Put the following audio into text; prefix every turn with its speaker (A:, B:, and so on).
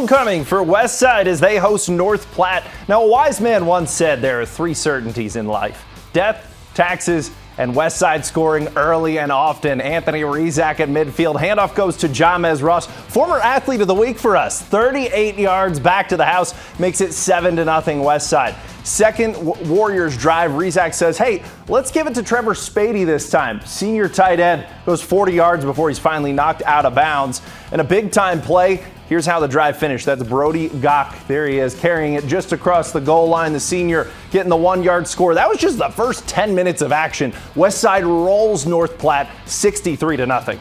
A: Homecoming for Westside as they host North Platte. Now, a wise man once said there are three certainties in life: death, taxes, and Westside scoring early and often. Anthony Rizak at midfield. Handoff goes to Jamez Ross, former athlete of the week for us. 38 yards back to the house, makes it 7-0 Westside. Second Warriors drive, Rizak says, hey, let's give it to Trevor Spady this time. Senior tight end goes 40 yards before he's finally knocked out of bounds. And a big-time play, here's how the drive finished. That's Brody Gach. There he is, carrying it just across the goal line. The senior getting the 1-yard score. That was just the first 10 minutes of action. Westside rolls North Platte 63-0.